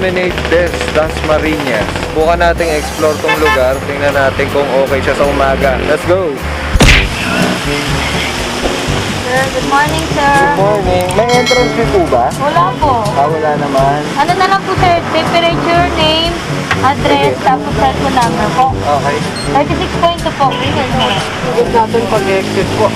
Promenade des Dasmariñas. Bukan nating explore tong lugar. Tingnan natin kung okay siya sa umaga. Let's go! Sir, good morning, sir. Good morning. May entrance fee po ba? Wala po. Wala naman. Ano na lang po, sir? Temperature, name, address, tapos cellphone number po. Okay. 36.2 po. Huwag natin pag-exit po.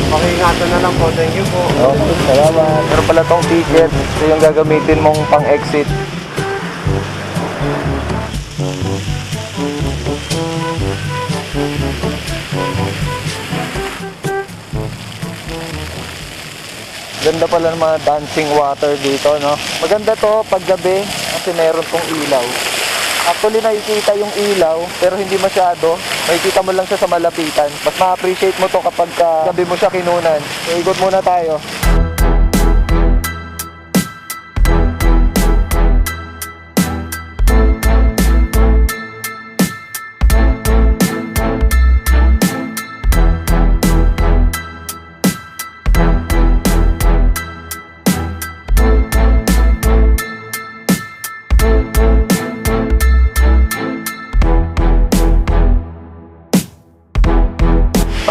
Pakingatan na lang po. Thank you po. Okay, salamat. Pero pala tong ticket. Ito yung gagamitin mong pang-exit. Ganda pala ng mga dancing water dito, no? Maganda to pag gabi kasi meron tong ilaw. Actually, nakikita yung ilaw pero hindi masyado. Makikita mo lang siya sa malapitan. Mas ma-appreciate mo to kapag gabi mo siya kinunan. So, ikot muna tayo.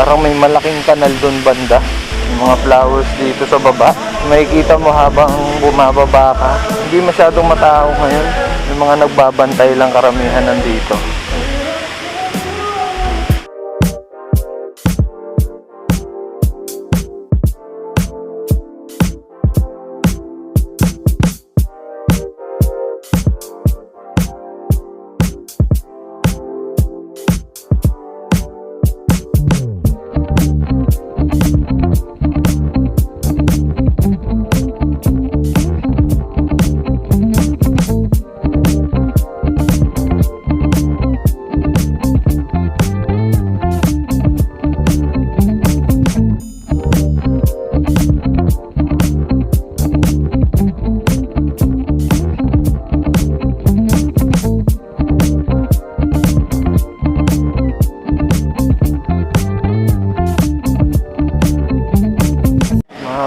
Parang may malaking kanal doon banda. Yung mga flowers dito sa baba. Makikita mo habang bumababa ka. Hindi masyadong matao ngayon. Yung mga nagbabantay lang karamihan nandito.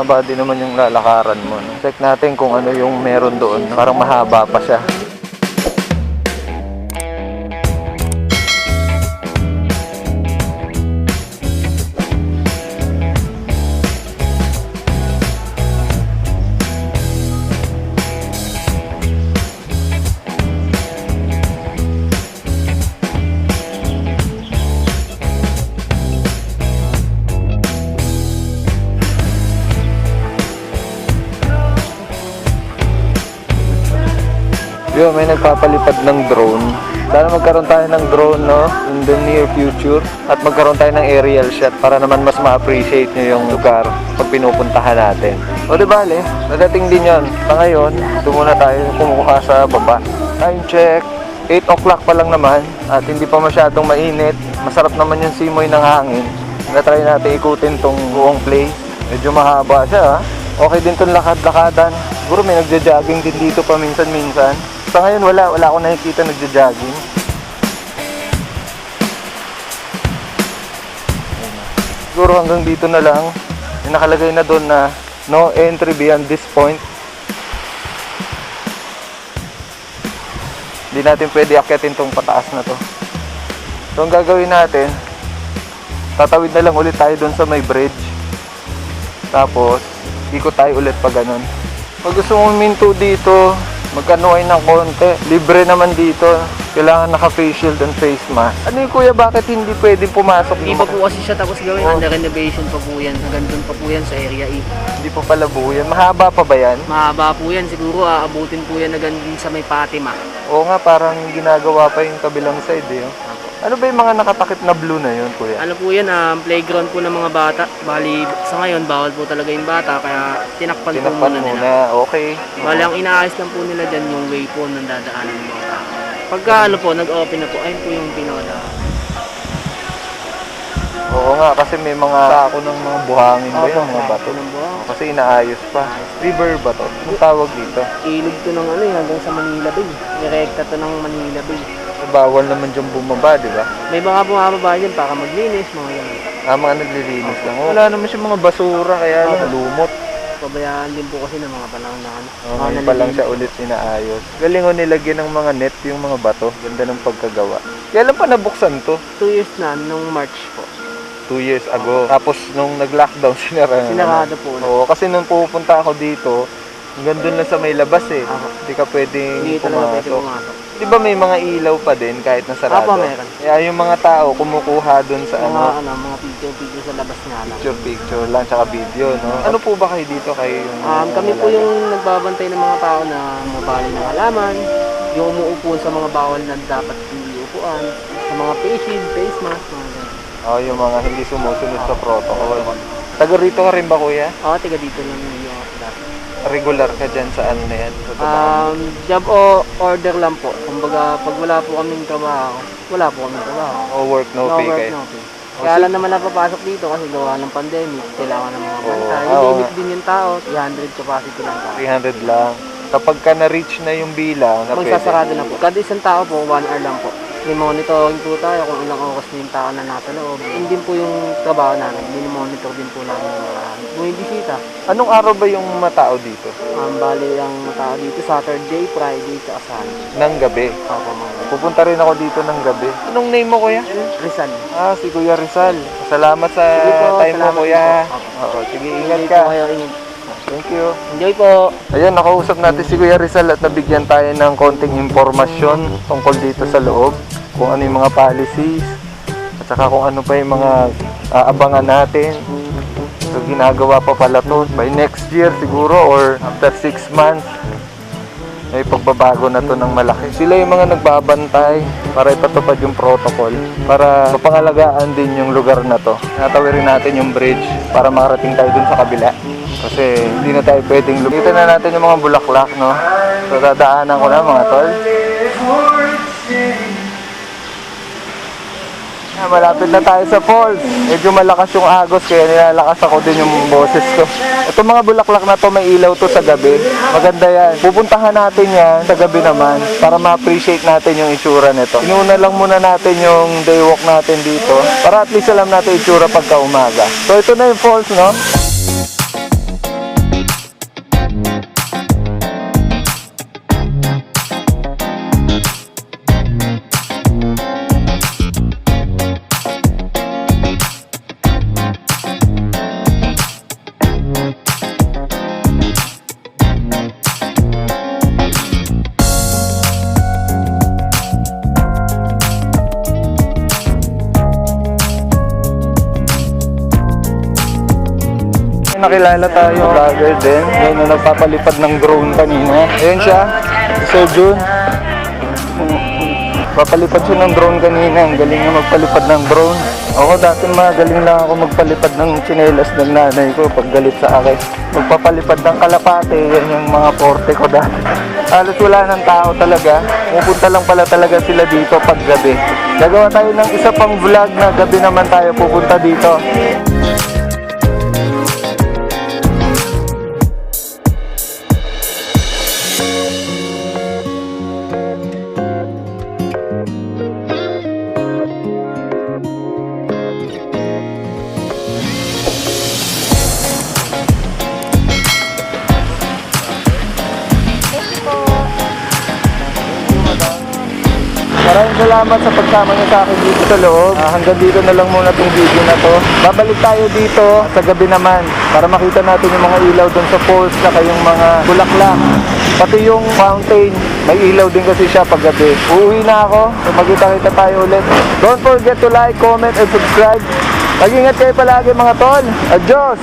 Mahaba din naman yung lalakaran mo, no? Check natin kung ano yung meron doon. Parang mahaba pa siya. Yo, may nagpapalipad ng drone. Sana magkaroon tayo ng drone, no, in the near future. At magkaroon tayo ng aerial shot para naman mas ma-appreciate nyo yung lugar pag pinupuntahan natin. O di bale, nadating din yun. Sa ngayon, doon muna tayo kumukuha sa baba. Time check. 8 o'clock pa lang naman. At hindi pa masyadong mainit. Masarap naman yung simoy ng hangin. Na-try natin ikutin tong buong place. Medyo mahaba siya, ha? Okay din itong lakad-lakadan. Siguro may nagja-jogging din dito paminsan-minsan. Sa ngayon wala akong nakikita nagja-jogging. Siguro hanggang dito na lang. May nakalagay na doon na no entry beyond this point. Hindi natin pwede akyatin tong pataas na to. So ang gagawin natin, tatawid na lang ulit tayo doon sa may bridge. Tapos ikot tayo ulit pa ganun. Pag gusto mong minto dito, magkanuay ng konti. Libre naman dito. Kailangan naka-face shield and face mask. Ano yung kuya, bakit hindi pwedeng pumasok? Hindi pa po kasi siya tapos gawin. Under renovation pa po yan. Hanggang doon pa po yan sa area E. Hindi pa pala buo yan. Mahaba pa ba yan? Mahaba po yan. Siguro aabutin po yan hanggang sa may Fatima. Oo nga, parang ginagawa pa yung kabilang side eh. Oh. Ano ba yung mga nakatakip na blue na yun, kuya? Ano po yan, playground po ng mga bata. Bali, sa ngayon, bawal po talaga yung bata. Kaya tinakpan po muna nila. Okay. Bali, ang inaayos lang po nila dyan yung way po ng dadaanan ng mga tao. Pagka ano po, nag-open na po, ayun po yung pinaka. Oo nga, kasi may mga sako ng mga buhangin ba yun, mga bato. Kasi inaayos pa. River ba to? Anong tawag dito? Ilog to ng ano hanggang sa Manila Bay. Direkta to ng Manila Bay. Bawal naman dyan bumaba, di ba? May mga bumababa dyan para maglinis, mga yan. Mga naglilinis lang. Wala naman siya mga basura, kaya lumot. pabayaan din po kasi ng mga panahon na ano. Oh, ngayon pa lang siya ulit inaayos. Galing o nilagyan ng mga net yung mga bato. Ganda ng pagkagawa. Kailan pa nabuksan to? 2 years na, nung March po. 2 years ago. Tapos nung nag-lockdown, sinara. Sinarado po ulit. Oo, kasi nung pupunta ako dito, hanggang doon lang sa may labas eh. Hindi ka pwedeng Hindi talaga pwede pumasok. pumasok. Di ba may mga ilaw pa din kahit nasarado? Apo, meron. Kaya yung mga tao kumukuha doon sa Mga picture sa labas nga lang. picture lang, tsaka video, no? Ano po ba kayo dito? Kayo yung Kami po yung nagbabantay ng mga tao na mabali ng halaman, yung umuupo sa mga bawal na dapat hindi upuan, sa mga face shield, face mask, mga ganun. Oh, yung mga hindi sumusunod sa protocol. Taga rito ka rin ba, kuya? Oo, tiga dito lang yung ako dati. Regular ka dyan sa ano na yan? Sa trabaho? Job o order lang po. Kumbaga, pag wala po kaming trabaho, wala po kaming trabaho. O work no pay work, kayo? no pay. Kaya lang naman napapasok dito kasi gawa ng pandemic, kailangan ng mga bantay. Oo, Limit din yung tao, 300 capacity lang tao. 300 lang. Kapag ka na-reach na yung bilang na pwede. Magsasarado na po. Kada isang tao po, 1 hour lang po. May monitoring po tayo kung ilang oras na yung tao na nasa loob. Yun din po yung trabaho namin. Monitor din po namin yung mga bumibisita. Anong araw ba yung matao dito? Bali ang tao dito, Saturday, Friday, tsaka Sunday. Ng gabi. Opo, mga Pupunta rin ako dito ng gabi. Anong name mo, kuya? Rizal. Si Kuya Rizal. Salamat sa Sige po, time mo, salamat kuya. din po. Oo, sige, ingat Enjoy ka. po kayo, ingat. Thank you. Enjoy po. Ayan, nakausap natin si Kuya Rizal at nabigyan tayo ng konting impormasyon tungkol dito sa loob. Kung ano yung mga policies at saka kung ano pa yung mga aabangan natin. So, ginagawa pa pala to by next year siguro or after 6 months. May pagbabago na to ng malaki. Sila yung mga nagbabantay para ipatupad yung protocol para mapangalagaan din yung lugar na to. Natawirin natin yung bridge para makarating tayo dun sa kabila. Kasi hindi na tayo pwedeng lumitan na natin yung mga bulaklak, no? So dadaanan ko na mga tol. Malapit na tayo sa falls. Medyo malakas yung agos kaya nilalakas ako din yung boses ko. Itong mga bulaklak na to may ilaw to sa gabi. Maganda yan. Pupuntahan natin yan sa gabi naman para ma-appreciate natin yung itsura nito. Inuna lang muna natin yung day walk natin dito para at least alam natin itsura pagka umaga. So ito na yung falls, no? Nakilala tayo, vlogger din. Yun na nagpapalipad ng drone kanina. Ayun siya, si Sir Jun. Papalipad siya ng drone kanina. Ang galing na magpalipad ng drone. Ako dati magaling lang ako magpalipad ng tsinelas ng nanay ko pag galit sa akin. Magpapalipad ng kalapate, yan yung mga forte ko dati. Halos wala ng tao talaga. Pupunta lang pala talaga sila dito pag gabi. Gagawa tayo ng isa pang vlog na gabi naman tayo pupunta dito. Maraming salamat sa pagsama niyo sa akin dito sa loob. Hanggang dito na lang muna itong video na to. Babalik tayo dito sa gabi naman para makita natin yung mga ilaw doon sa falls saka yung mga bulaklak. Pati yung fountain, may ilaw din kasi siya pag gabi. Uuwi na ako. So magkita-kita tayo ulit. Don't forget to like, comment, and subscribe. Mag-ingat kayo palagi mga tol. Adios!